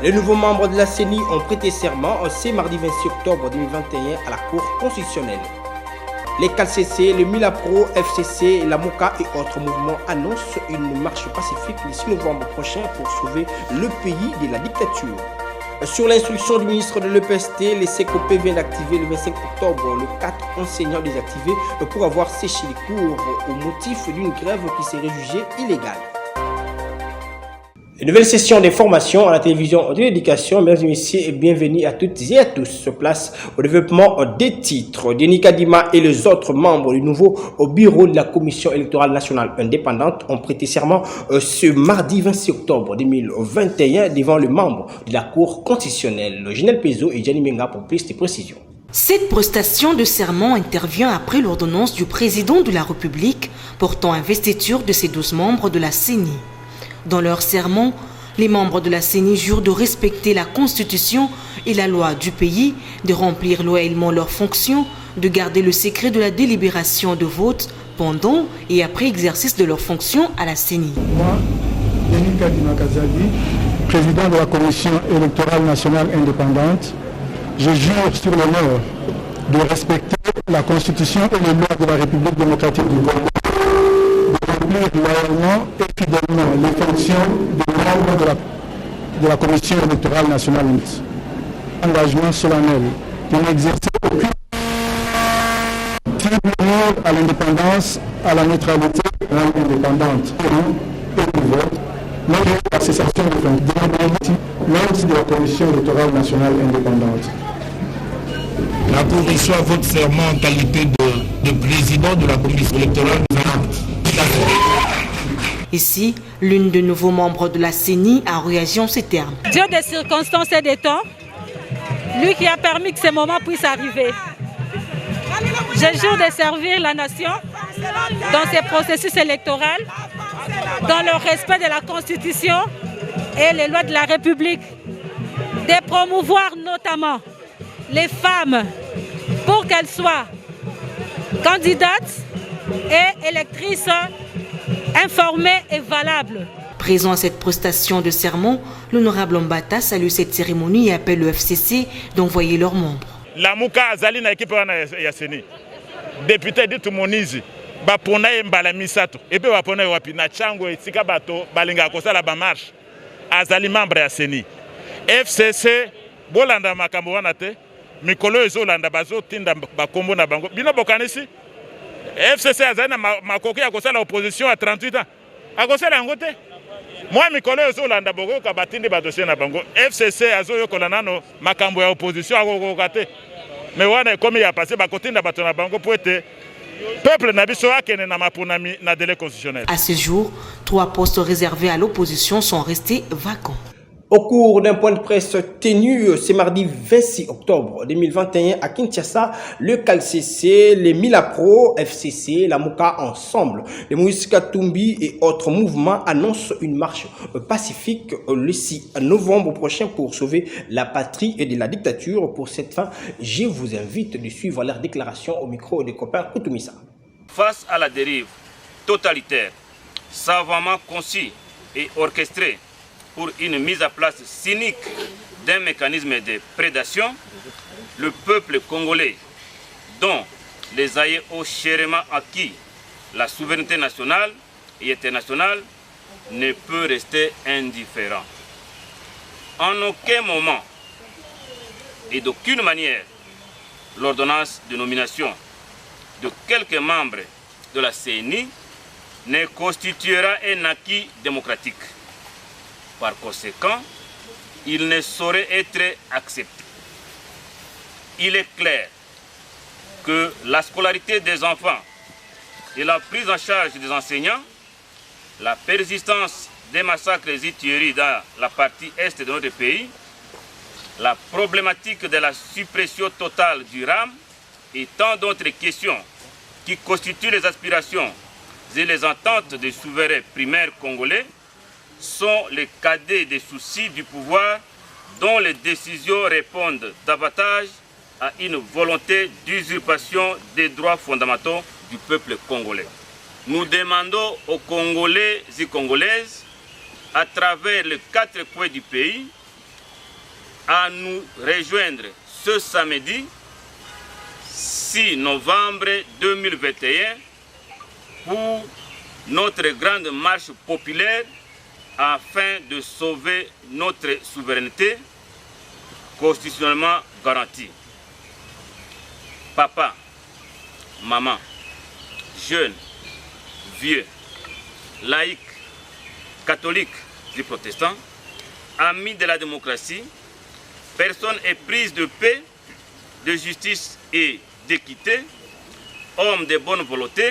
Les nouveaux membres de la CENI ont prêté serment ce mardi 26 octobre 2021 à la Cour constitutionnelle. Les CALCC, le Milapro, FCC, la MOCA et autres mouvements annoncent une marche pacifique le 6 novembre prochain pour sauver le pays de la dictature. Sur l'instruction du ministre de l'EPST, les SECOP viennent d'activer le 25 octobre le 4 enseignants désactivés pour avoir séché les cours au motif d'une grève qui serait jugée illégale. Une nouvelle session d'information à la télévision de l'éducation. Mesdames et messieurs, et bienvenue à toutes et à tous. Se place au développement des titres. Denis Kadima et les autres membres du nouveau bureau de la Commission électorale nationale indépendante ont prêté serment ce mardi 26 octobre 2021 devant le membre de la Cour constitutionnelle, Ginel Pezo et Gianni Menga pour plus de précisions. Cette prestation de serment intervient après l'ordonnance du président de la République portant investiture de ces 12 membres de la CENI. Dans leur serment, les membres de la CENI jurent de respecter la Constitution et la loi du pays, de remplir loyalement leurs fonctions, de garder le secret de la délibération de vote pendant et après exercice de leurs fonctions à la CENI. Moi, Denis Kadima Kazali, président de la Commission électorale nationale indépendante, je jure sur l'honneur de respecter la Constitution et les lois de la République démocratique du Congo, loyalement et fidèlement les fonctions de membre de la Commission électorale nationale. Engagement solennel de n'exercer aucune à l'indépendance, à la neutralité indépendante et du vote, même la cessation de fonctions, même de la Commission électorale nationale indépendante. La Cour reçoit votre serment en qualité de président de la Commission électorale indépendante. Ici, l'une des nouveaux membres de la CENI a réagi en ces termes. Dieu des circonstances et des temps, lui qui a permis que ces moments puissent arriver. Je jure de servir la nation dans ses processus électoraux, dans le respect de la Constitution et les lois de la République, de promouvoir notamment les femmes pour qu'elles soient candidates et électrices informées et valables. Présent à cette prestation de serment, l'honorable Mbata salue cette cérémonie et appelle le FCC d'envoyer leurs membres. La MOCA azali na équipe ya CENI. Député dit Monizi ba pona mbala misato et pe ba pona wapi na chango etika bato balinga kosala ba marche azali membre ya CENI. FCC bolanda makambo wana te mikolo ezolanda bazo tinda bakombo na bango bino bokanisi. FCC azali na makoki ya kosala opposition à 38 ans. Akosala yango te. Moi mikolo ezolanda boko ka batindi ba dossier na bango. FCC azoyokola nano makambo ya opposition akokoka te. Mais wana comme il a passé ba kotinda bato na bango pour être peuple na biso akene na mapunami na délai constitutionnel. À ce jour, 3 postes réservés à l'opposition sont restés vacants. Au cours d'un point de presse tenu ce mardi 26 octobre 2021 à Kinshasa, le CALCC, les Milapro, FCC, la MOCA ensemble, les Moïse Katumbi et autres mouvements annoncent une marche pacifique le 6 novembre prochain pour sauver la patrie et de la dictature. Pour cette fin, je vous invite de suivre leur déclaration au micro des copains Koutoumissa. Face à la dérive totalitaire, savamment conçue et orchestrée, pour une mise à place cynique d'un mécanisme de prédation, le peuple congolais, dont les aïeux ont chèrement acquis la souveraineté nationale et internationale, ne peut rester indifférent. En aucun moment et d'aucune manière, l'ordonnance de nomination de quelques membres de la CENI ne constituera un acquis démocratique. Par conséquent, il ne saurait être accepté. Il est clair que la scolarité des enfants et la prise en charge des enseignants, la persistance des massacres et tueries dans la partie est de notre pays, la problématique de la suppression totale du RAM et tant d'autres questions qui constituent les aspirations et les ententes des souverains primaires congolais sont les cadets des soucis du pouvoir dont les décisions répondent davantage à une volonté d'usurpation des droits fondamentaux du peuple congolais. Nous demandons aux Congolais et Congolaises, à travers les 4 coins du pays, à nous rejoindre ce samedi 6 novembre 2021 pour notre grande marche populaire afin de sauver notre souveraineté constitutionnellement garantie. Papa, maman, jeunes, vieux, laïcs, catholiques et protestants, amis de la démocratie, personnes éprises de paix, de justice et d'équité, hommes de bonne volonté,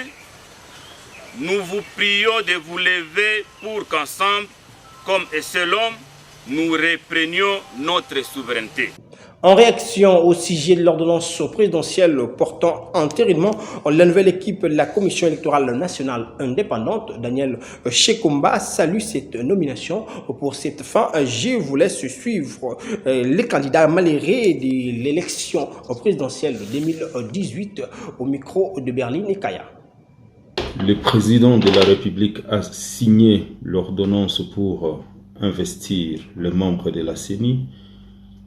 nous vous prions de vous lever pour qu'ensemble, comme un seul homme, nous reprenions notre souveraineté. En réaction au sujet de l'ordonnance présidentielle portant entérinement la nouvelle équipe de la Commission électorale nationale indépendante, Daniel Shekomba salue cette nomination. Pour cette fin, je vous laisse suivre les candidats malheureux de l'élection présidentielle de 2018 au micro de Berlin et Kaya. Le président de la République a signé l'ordonnance pour investir les membres de la CENI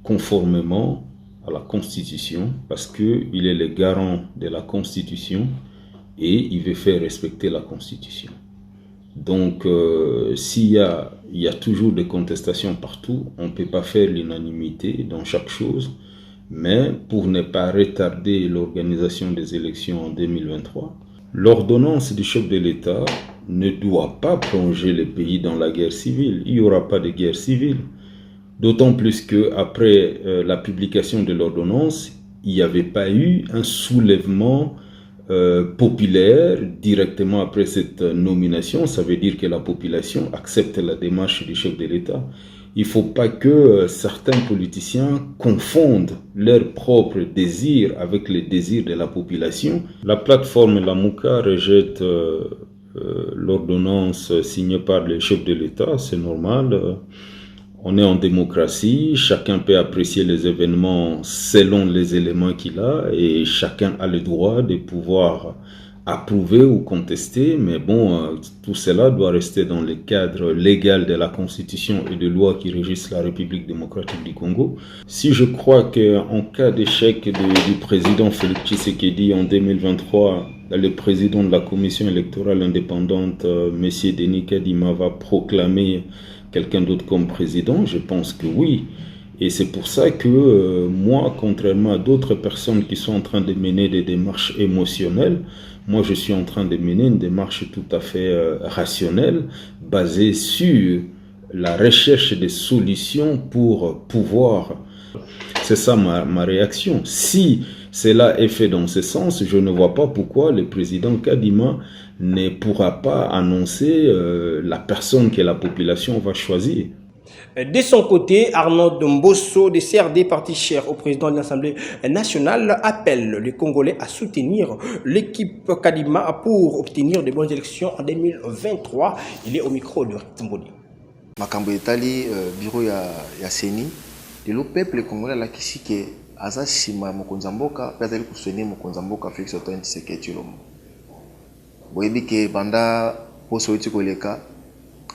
conformément à la Constitution, parce qu'il est le garant de la Constitution et il veut faire respecter la Constitution. Donc, s'il y a toujours des contestations partout, on ne peut pas faire l'unanimité dans chaque chose, mais pour ne pas retarder l'organisation des élections en 2023, l'ordonnance du chef de l'État ne doit pas plonger le pays dans la guerre civile. Il n'y aura pas de guerre civile. D'autant plus qu'après la publication de l'ordonnance, il n'y avait pas eu un soulèvement populaire directement après cette nomination. Ça veut dire que la population accepte la démarche du chef de l'État. Il ne faut pas que certains politiciens confondent leurs propres désirs avec les désirs de la population. La plateforme Lamuka rejette l'ordonnance signée par le chef de l'État, c'est normal. On est en démocratie, chacun peut apprécier les événements selon les éléments qu'il a et chacun a le droit de pouvoir approuver ou contester, mais bon, tout cela doit rester dans le cadre légal de la Constitution et des lois qui régissent la République démocratique du Congo. Si je crois qu'en cas d'échec du président Félix Tshisekedi en 2023, le président de la Commission électorale indépendante, M. Denis Kadima, va proclamer quelqu'un d'autre comme président, je pense que oui. Et c'est pour ça que moi, contrairement à d'autres personnes qui sont en train de mener des démarches émotionnelles, moi je suis en train de mener une démarche tout à fait rationnelle, basée sur la recherche des solutions pour pouvoir... C'est ça ma réaction. Si cela est fait dans ce sens, je ne vois pas pourquoi le président Kadima ne pourra pas annoncer la personne que la population va choisir. De son côté, Arnaud Mbosso, de CRD, parti cher au président de l'Assemblée nationale, appelle les Congolais à soutenir l'équipe Kadima pour obtenir de bonnes élections en 2023. Il est au micro de Timbodi. Makambo etali bureau ya CENI, le peuple congolais la kisike aza sima mokonza mboka pe azali kusene mokonza mboka Félix Antoine Tshisekedi Tshilombo. Boyebi ke banda poso eti koleka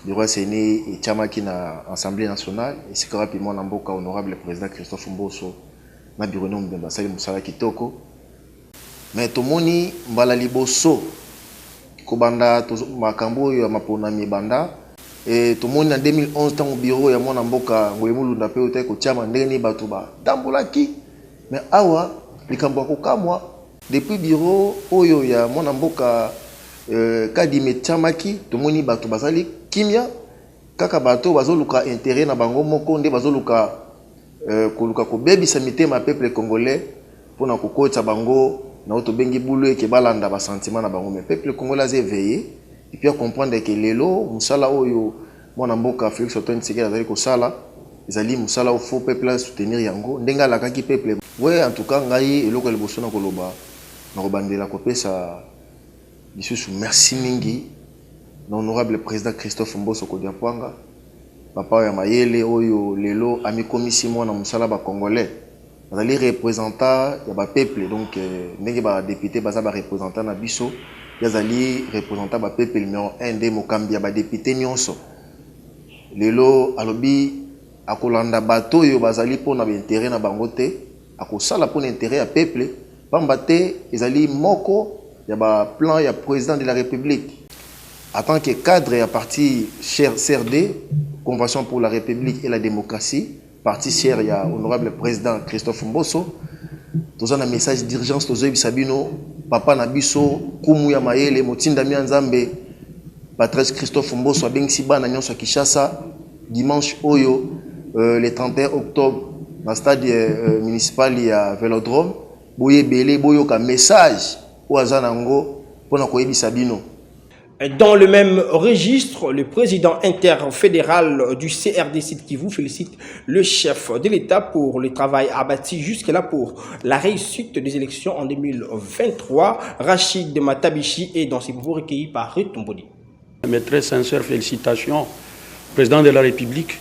bureau ya CENI etiamaki na Assemblée nationale esika rapidement na mboka honorable président Christophe Mbosso na bureau no mbemba sali musala kitoko. Mais tomoni mbala liboso ko banda makambo ya maponami banda et tout le monde en 2011 tant au bureau ya mwana mboka ngoyemulunda pe ote ko tiama ndeni bato ba dambolaki mais awa likambo ko kamwa depuis bureau oyo ya mwana mboka Kadime tiamaki tomoni bato bazali kimia kaka bato bazoluka intérêt na bango moko nde bazoluka koluka ko bebisa mitema peuple congolais pona ko kotsa bango na oto bengi bulu eke balanda ba sentiment na bango mais peuple congolais a éveillé et puis à comprendre que lelo musala oyo mwana mboka Félix Antoine Tshisekedi azali ko sala ezali musala au faux peuple à soutenir yango ndenga la kaki peuple ouais en tout cas ngai eloko liboso na koloba na kobandela kopesa bisusu merci mingi na honorable président Christophe Mbosso Kodiapwanga papa ya mayele oyo lelo ami komisi mwana musala ba congolais bazali représentant ya ba peuple donc ndenge ba député baza ba représentant na biso yazali représentant ba peuple numéro 1 de mokambi ya ba député nyonso lelo alobi akolanda bato yo bazali pona intérêt na bangote akosala pona intérêt ya peuple pamba te ezali moko ya ba plan ya président de la République en tant que cadre ya parti cher CRD Convention pour la République et la démocratie parti cher ya honorable président Christophe Mboso toza na message d'urgence tozoyebisa bino papa na biso kumu ya mayele motindami ya Nzambe Patrice Christophe Mboso abengisi bana nyonso ya Kinshasa dimanche oyo le 31 octobre dans stade municipal ya Vélodrome boye belé boyoka message o azanango pona koyebisa bino. Dans le même registre, le président interfédéral du CRD qui vous félicite le chef de l'État pour le travail abattu jusque-là pour la réussite des élections en 2023. Rachid Matabichi est dans ses propos recueillis par Ruth Tombodi. Mes très sincères félicitations au président de la République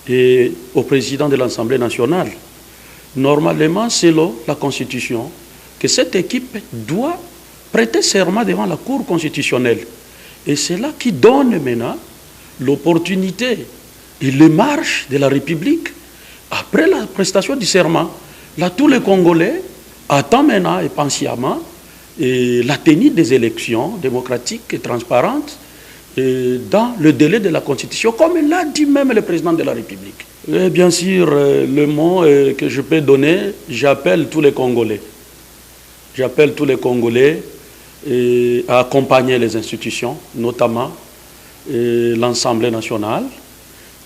et au président de l'Assemblée nationale. Normalement, selon la Constitution, que cette équipe doit prêter serment devant la Cour constitutionnelle. Et c'est là qui donne maintenant l'opportunité et les marches de la République. Après la prestation du serment, là, tous les Congolais attendent maintenant et patiemment la tenue des élections démocratiques et transparentes dans le délai de la Constitution, comme l'a dit même le président de la République. Et bien sûr, le mot que je peux donner, j'appelle tous les Congolais. J'appelle tous les Congolais à accompagner les institutions, notamment l'Assemblée nationale,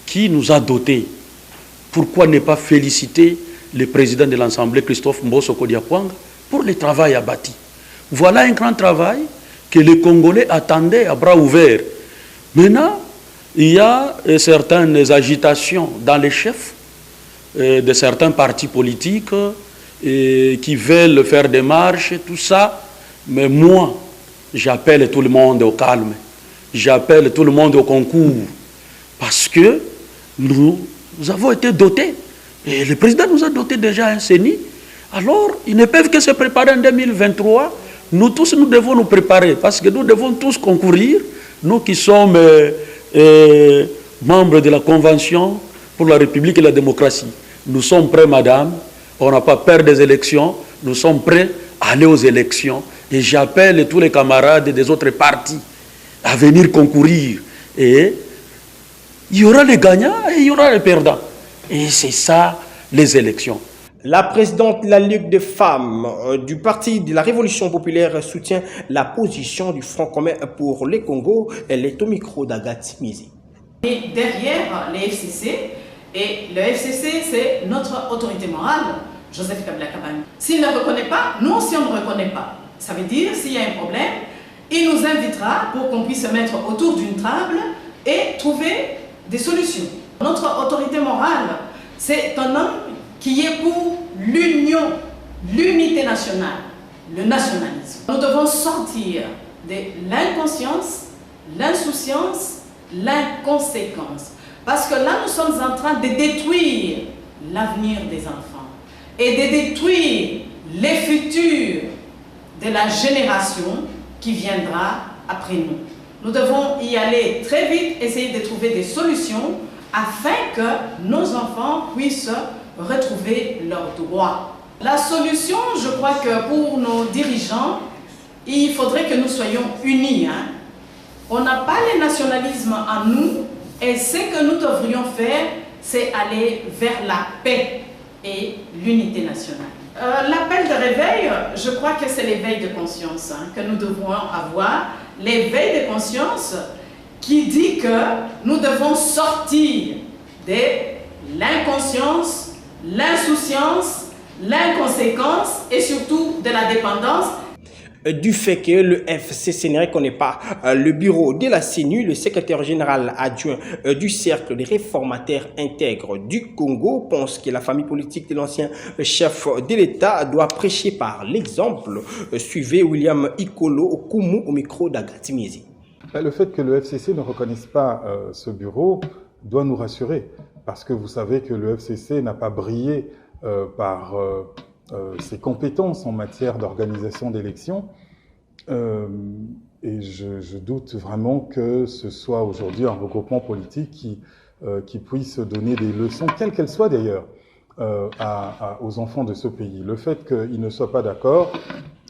qui nous a dotés. Pourquoi ne pas féliciter le président de l'Assemblée, Christophe Mboso Kodiakwanga, pour le travail abattu. Voilà un grand travail que les Congolais attendaient à bras ouverts. Maintenant, il y a certaines agitations dans les chefs de certains partis politiques qui veulent faire des marches, tout ça. Mais moi, j'appelle tout le monde au calme. J'appelle tout le monde au concours. Parce que nous avons été dotés. Et le président nous a dotés déjà un CENI. Alors, ils ne peuvent que se préparer en 2023. Nous tous, nous devons nous préparer. Parce que nous devons tous concourir. Nous qui sommes membres de la Convention pour la République et la démocratie. Nous sommes prêts, madame. On n'a pas peur des élections. Nous sommes prêts à aller aux élections. Et j'appelle tous les camarades des autres partis à venir concourir. Et il y aura les gagnants et il y aura les perdants. Et c'est ça, les élections. La présidente de la Ligue des femmes du Parti de la Révolution populaire soutient la position du Front commun pour le Congo. Elle est au micro d'Agathe Mizi. Et derrière les FCC, et le FCC c'est notre autorité morale, Joseph Kabila Kabange. S'il ne le reconnaît pas, nous aussi on ne reconnaît pas. Ça veut dire, s'il y a un problème, il nous invitera pour qu'on puisse se mettre autour d'une table et trouver des solutions. Notre autorité morale, c'est un homme qui est pour l'union, l'unité nationale, le nationalisme. Nous devons sortir de l'inconscience, l'insouciance, l'inconséquence. Parce que là, nous sommes en train de détruire l'avenir des enfants et de détruire les futurs de la génération qui viendra après nous. Nous devons y aller très vite, essayer de trouver des solutions afin que nos enfants puissent retrouver leurs droits. La solution, je crois que pour nos dirigeants, il faudrait que nous soyons unis. On n'a pas le nationalisme en nous et ce que nous devrions faire, c'est aller vers la paix et l'unité nationale. L'appel de réveil, je crois que c'est l'éveil de conscience que nous devons avoir. L'éveil de conscience qui dit que nous devons sortir de l'inconscience, l'insouciance, l'inconséquence et surtout de la dépendance. Du fait que le FCC ne reconnaît pas le bureau de la CENI, le secrétaire général adjoint du Cercle des réformateurs intègres du Congo pense que la famille politique de l'ancien chef de l'État doit prêcher par l'exemple. Suivez William Ikolo Okumu au micro d'Agathe Mizi. Le fait que le FCC ne reconnaisse pas ce bureau doit nous rassurer, parce que vous savez que le FCC n'a pas brillé par ses compétences en matière d'organisation d'élections. Et je doute vraiment que ce soit aujourd'hui un regroupement politique qui qui puisse donner des leçons, quelles qu'elles soient d'ailleurs, aux enfants de ce pays. Le fait qu'ils ne soient pas d'accord,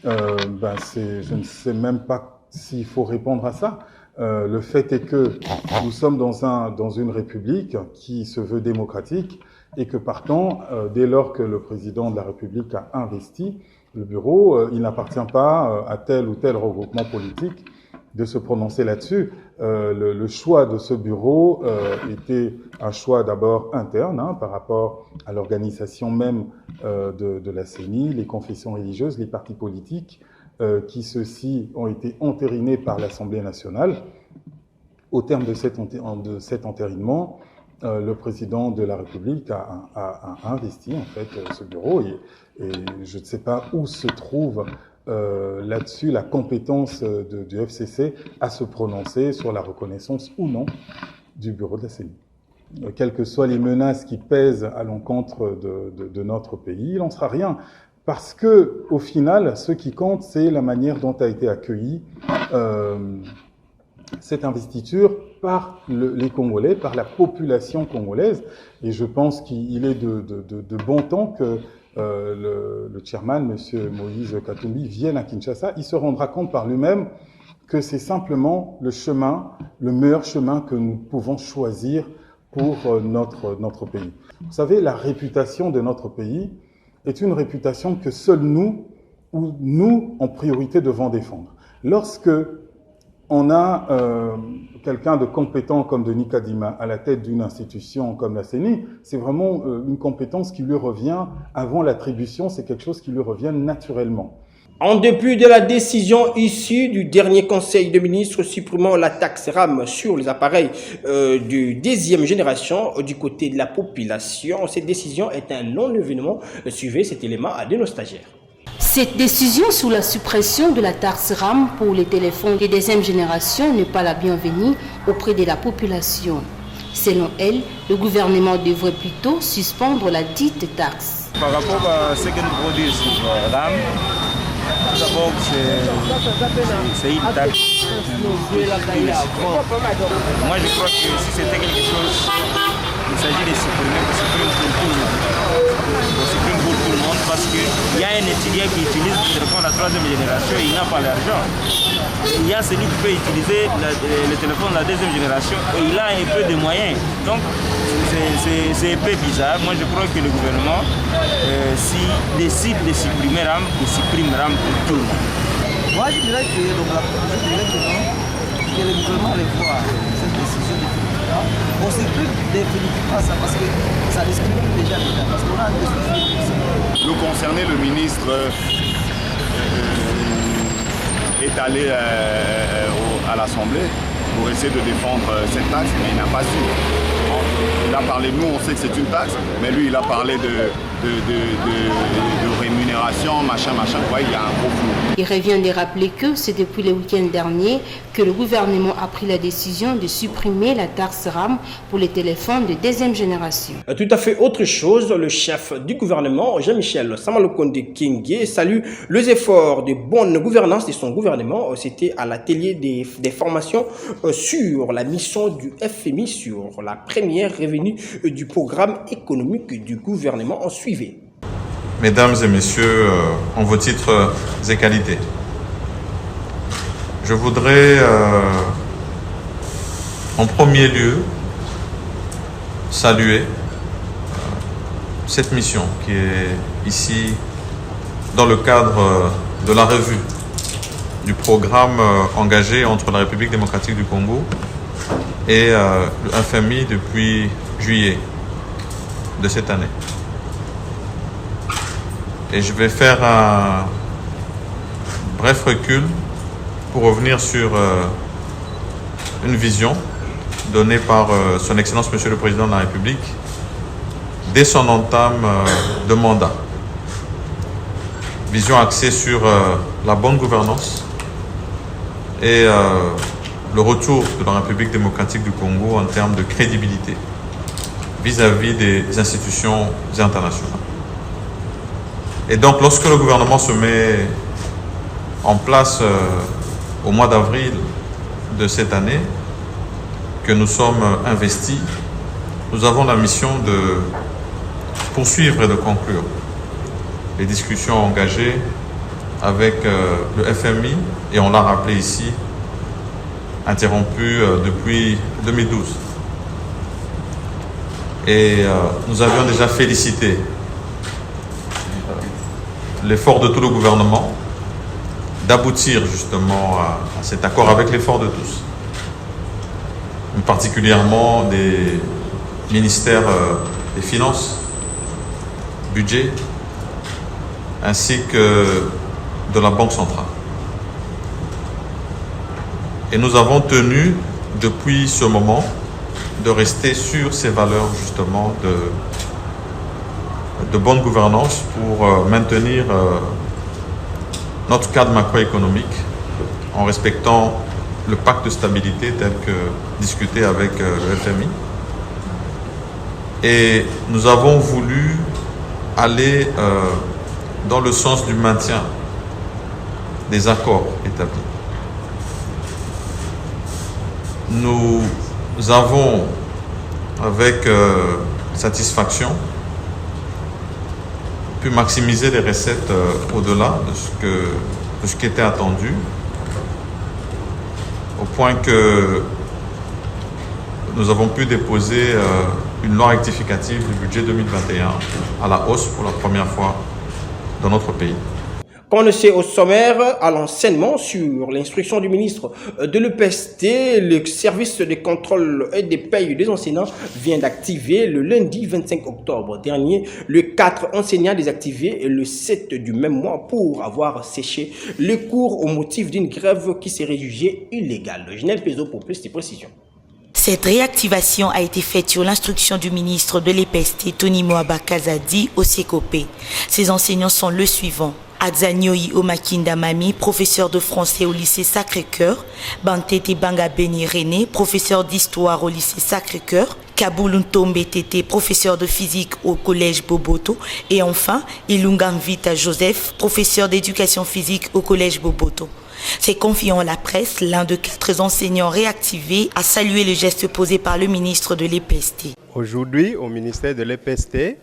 je ne sais même pas s'il faut répondre à ça. Le fait est que nous sommes dans une république qui se veut démocratique et que partant, dès lors que le président de la République a investi le bureau, il n'appartient pas à tel ou tel regroupement politique de se prononcer là-dessus. Le choix de ce bureau était un choix d'abord interne par rapport à l'organisation même de la CENI, les confessions religieuses, les partis politiques, qui ceux-ci ont été entérinés par l'Assemblée nationale. Au terme de cet entérinement, le président de la République a investi en fait ce bureau et je ne sais pas où se trouve là-dessus la compétence du FCC à se prononcer sur la reconnaissance ou non du bureau de la CENI. Quelles que soient les menaces qui pèsent à l'encontre de notre pays, il n'en sera rien. Parce que, au final, ce qui compte, c'est la manière dont a été accueillie cette investiture par les Congolais, par la population congolaise. Et je pense qu'il est de bon temps que le chairman, M. Moïse Katumbi, vienne à Kinshasa. Il se rendra compte par lui-même que c'est simplement le meilleur chemin que nous pouvons choisir pour notre pays. Vous savez, la réputation de notre pays est une réputation que seuls nous, en priorité, devons défendre. Lorsque on a quelqu'un de compétent comme Denis Kadima à la tête d'une institution comme la CENI, c'est vraiment une compétence qui lui revient avant l'attribution, c'est quelque chose qui lui revient naturellement. En dépit de la décision issue du dernier Conseil de ministres supprimant la taxe RAM sur les appareils de deuxième génération du côté de la population, cette décision est un long événement. Suivez cet élément à de nos stagiaires. Cette décision sur la suppression de la taxe RAM pour les téléphones de deuxième génération n'est pas la bienvenue auprès de la population. Selon elle, le gouvernement devrait plutôt suspendre la dite taxe. Par rapport à ce que nous produisons sur RAM, tout d'abord, c'est une taxe. Moi, je crois que si c'était quelque chose, il s'agit de supprimer pour tout le monde. Pour tout le monde, parce qu'il y a un étudiant qui utilise le téléphone de la troisième génération et il n'a pas l'argent. Il y a celui qui peut utiliser le téléphone de la deuxième génération et il a un peu de moyens. Donc, c'est un peu bizarre. Moi, je crois que le gouvernement, s'il décide de supprimer RAM, il supprime RAM pour tout le monde. Moi, je dirais que non, que le gouvernement allait voir cette décision définitivement. On ne supprime définitivement ça parce que ça discrimine déjà l'État. Parce qu'on a un défi. Le concerné, le ministre est allé à l'Assemblée pour essayer de défendre cette taxe, mais il n'a pas su. Il a parlé de nous, on sait que c'est une taxe, mais lui il a parlé de rémunération, machin, vous voyez, il y a un gros flou. Il revient de rappeler que c'est depuis le week-end dernier que le gouvernement a pris la décision de supprimer la taxe RAM pour les téléphones de deuxième génération. Tout à fait autre chose, le chef du gouvernement, Jean-Michel Samalukonde Kenge, salue les efforts de bonne gouvernance de son gouvernement. C'était à l'atelier des formations sur la mission du FMI sur la première revenu du programme économique du gouvernement. En suivait. Mesdames et messieurs, en vos titres et qualités, je voudrais en premier lieu saluer cette mission qui est ici dans le cadre de la revue du programme engagé entre la République démocratique du Congo et le FMI depuis juillet de cette année. Et je vais faire un bref recul pour revenir sur une vision donnée par son Excellence Monsieur le Président de la République dès son entame de mandat. Vision axée sur la bonne gouvernance et le retour de la République démocratique du Congo en termes de crédibilité vis-à-vis des institutions internationales. Et donc, lorsque le gouvernement se met en place au mois d'avril de cette année, que nous sommes investis nous avons la mission de poursuivre et de conclure les discussions engagées avec le FMI, et on l'a rappelé ici, interrompu depuis 2012. Et nous avions déjà félicité l'effort de tout le gouvernement d'aboutir justement à cet accord avec l'effort de tous, particulièrement des ministères des Finances, Budget, ainsi que de la Banque centrale. Et nous avons tenu depuis ce moment de rester sur ces valeurs justement de bonne gouvernance pour maintenir notre cadre macroéconomique en respectant le pacte de stabilité tel que discuté avec le FMI. Et nous avons voulu aller dans le sens du maintien des accords établis. Nous avons, avec satisfaction, pu maximiser les recettes au-delà de ce qui était attendu, au point que nous avons pu déposer une loi rectificative du budget 2021 à la hausse pour la première fois dans notre pays. Comme on le sait au sommaire, à l'enseignement, sur l'instruction du ministre de l'EPST, le service de contrôle et des payes des enseignants vient d'activer le lundi 25 octobre dernier le 4 enseignants désactivés et le 7 du même mois pour avoir séché les cours au motif d'une grève qui s'est jugée illégale. Ginelle Pezo pour plus de précisions. Cette réactivation a été faite sur l'instruction du ministre de l'EPST, Tony Moaba Kazadi, au CECOPE. Ces enseignants sont le suivant. Adzanyoyi Omakinda Mami, professeur de français au lycée Sacré-Cœur. Bantete Banga Beni René, professeur d'histoire au lycée Sacré-Cœur. Kabuluntombe Tete, professeur de physique au collège Boboto. Et enfin, Ilungamvita Joseph, professeur d'éducation physique au collège Boboto. C'est confiant à la presse, l'un de 4 enseignants réactivés a salué le geste posé par le ministre de l'EPST. Aujourd'hui, au ministère de l'EPST,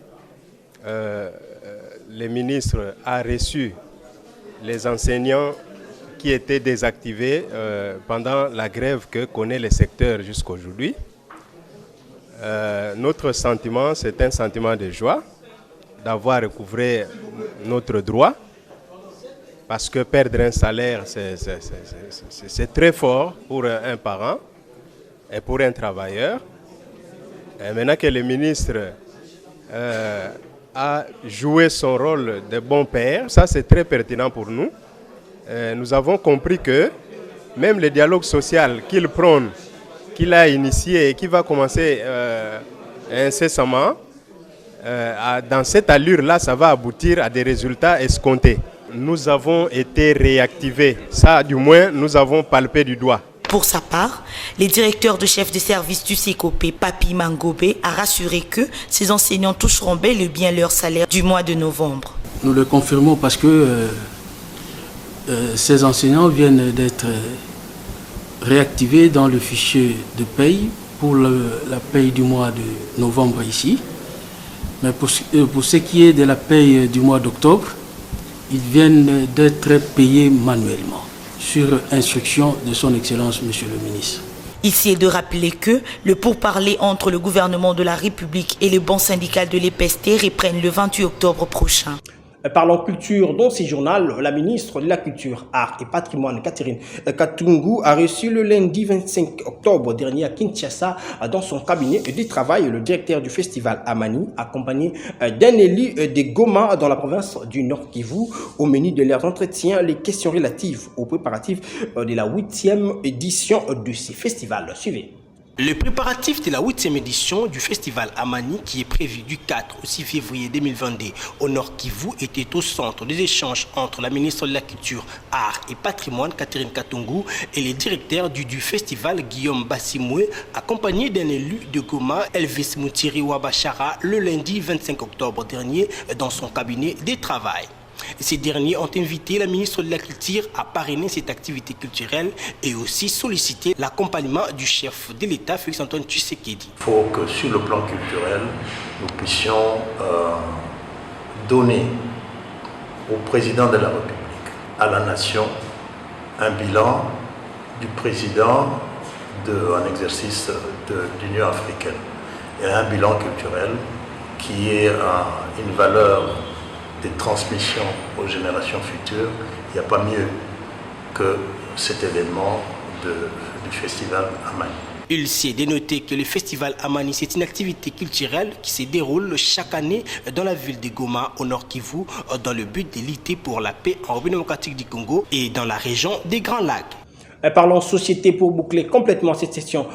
le ministre a reçu les enseignants qui étaient désactivés pendant la grève que connaît le secteur jusqu'à aujourd'hui. Notre sentiment, c'est un sentiment de joie d'avoir recouvré notre droit, parce que perdre un salaire, c'est très fort pour un parent et pour un travailleur. Et maintenant que le ministre a joué son rôle de bon père, ça c'est très pertinent pour nous. Nous avons compris que même le dialogue social qu'il prône, qu'il a initié et qui va commencer incessamment, dans cette allure-là, ça va aboutir à des résultats escomptés. Nous avons été réactivés, ça du moins nous avons palpé du doigt. Pour sa part, le directeur de chef de service du CECOPE, Papi Mangobe, a rassuré que ces enseignants toucheront bel et bien leur salaire du mois de novembre. Nous le confirmons parce que ces enseignants viennent d'être réactivés dans le fichier de paye pour la paye du mois de novembre ici. Mais pour ce qui est de la paye du mois d'octobre, ils viennent d'être payés manuellement, sur instruction de son Excellence, Monsieur le Ministre. Ici est de rappeler que le pourparler entre le gouvernement de la République et le banc syndical de l'EPST reprennent le 28 octobre prochain. Parlons culture, dans ce journal, la ministre de la Culture, Art et Patrimoine, Catherine Katungu, a reçu le lundi 25 octobre dernier à Kinshasa, dans son cabinet de travail, le directeur du festival Amani, accompagné d'un élu de Goma dans la province du Nord Kivu. Au menu de leurs entretiens, les questions relatives aux préparatifs de la 8e édition de ce festival. Suivez. Le préparatif de la 8e édition du festival Amani, qui est prévu du 4 au 6 février 2022 au Nord Kivu, était au centre des échanges entre la ministre de la Culture, Art et Patrimoine, Catherine Katungu, et le directeur du festival, Guillaume Bassimoué, accompagné d'un élu de Goma, Elvis Moutiri Wabachara, le lundi 25 octobre dernier dans son cabinet de travail. Ces derniers ont invité la ministre de la Culture à parrainer cette activité culturelle et aussi sollicité l'accompagnement du chef de l'État, Félix Antoine Tshisekedi. Il faut que sur le plan culturel, nous puissions donner au président de la République, à la nation, un bilan du président en exercice de l'Union africaine et un bilan culturel qui est une valeur de transmission aux générations futures. Il n'y a pas mieux que cet événement du festival Amani. Il s'est dénoté que le festival Amani, c'est une activité culturelle qui se déroule chaque année dans la ville de Goma, au Nord Kivu, dans le but de lutter pour la paix en République démocratique du Congo et dans la région des Grands Lacs. Parlons société pour boucler complètement cette session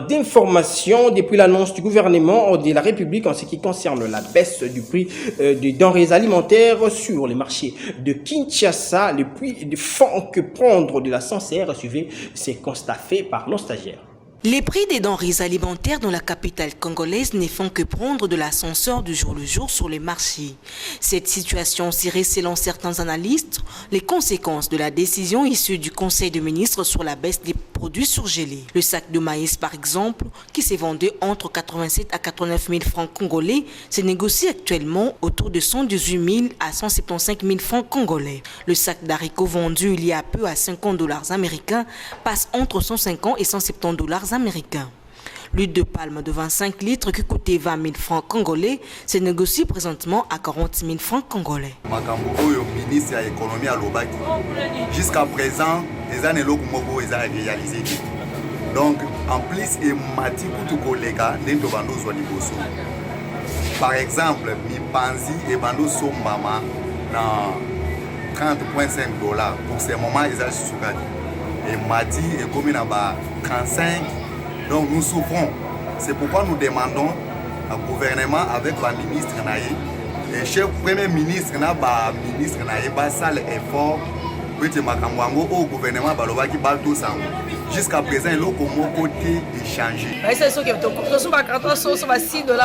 d'information depuis l'annonce du gouvernement de la République en ce qui concerne la baisse du prix des denrées alimentaires sur les marchés de Kinshasa. Le prix de font que prendre de la sincère, suivez ces constats faits par nos stagiaires. Les prix des denrées alimentaires dans la capitale congolaise ne font que prendre de l'ascenseur du jour le jour sur les marchés. Cette situation serait, selon certains analystes, les conséquences de la décision issue du Conseil des ministres sur la baisse des produits surgelés. Le sac de maïs, par exemple, qui s'est vendu entre 87 à 89 000 francs congolais, se négocie actuellement autour de 118 000 à 175 000 francs congolais. Le sac d'haricots vendu il y a peu à 50 $ américains passe entre 150 et 170 $ américains. L'huile de palme de 25 litres qui coûtait 20 000 francs congolais se négocie présentement à 40 000 francs congolais. Jusqu'à présent, les années réalisé. Donc, en plus, par exemple, mi panzi et bando sombama dans 30,5 $. Pour ces moments, ils ont soukadi. Et Mati est comme 35. Donc nous souffrons. C'est pourquoi nous demandons au gouvernement avec le ministre et chef premier ministre ministre sale effort au gouvernement jusqu'à présent il a côté échangé. C'est ce que $6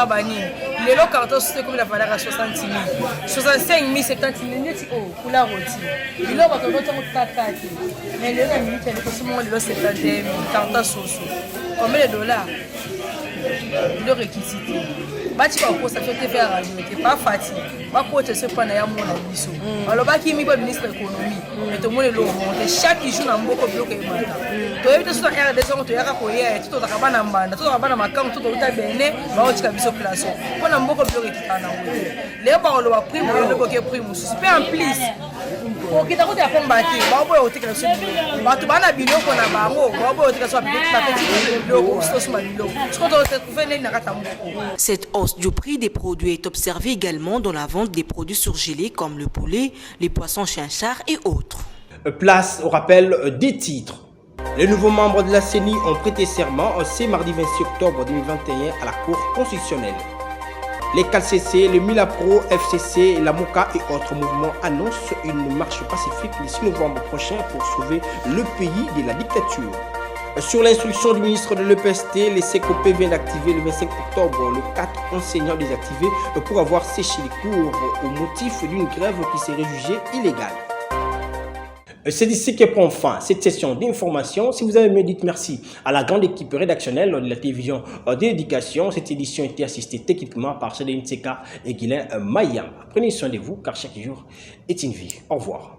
bani. Les carton c'est comme la valeur à 60 000, 65 000, 70 000 pour la rôti. Il a pas d'autre tactique. Mais les amis qui ont ce moment de 70 000 carton sauce. Combien de dollars? Il a réquisité. Bati ba ko sa fete faire radio te pas fatigué. Ba ko te se pana ya mona biso. Alors ba ki mi ba ministre économie. Et to mone lo monte chaque jour na mboko bloqué mata. To evite so RDC on to yaka ko ye to ta kabana mbanda to ta kabana makamu to ta bene ba o tika biso place. Ko na mboko bloqué kitana ngote. Le ba lo ba prime le bloqué prime. Super en plus. O kita ko ta kombati ba bo o tika so. Ba to bana bilio ko na bango ba bo o tika so ba petit bilio so so bilio. Ko to te venir na kata mboko. Cette hausse du prix des produits est observée également dans la vente des produits surgelés comme le poulet, les poissons chinchards et autres. Place au rappel des titres. Les nouveaux membres de la CENI ont prêté serment ce mardi 26 octobre 2021 à la Cour constitutionnelle. Les CALCC, le Milapro, FCC, la MOCA et autres mouvements annoncent une marche pacifique le 6 novembre prochain pour sauver le pays de la dictature. Sur l'instruction du ministre de l'EPST, les CECOP vient d'activer le 25 octobre le 4 enseignants désactivés pour avoir séché les cours au motif d'une grève qui serait jugée illégale. C'est d'ici que prend fin cette session d'information. Si vous avez aimé, dites merci à la grande équipe rédactionnelle de la télévision d'éducation. Cette édition a été assistée techniquement par Céline Seka et Guylain Mayam. Prenez soin de vous car chaque jour est une vie. Au revoir.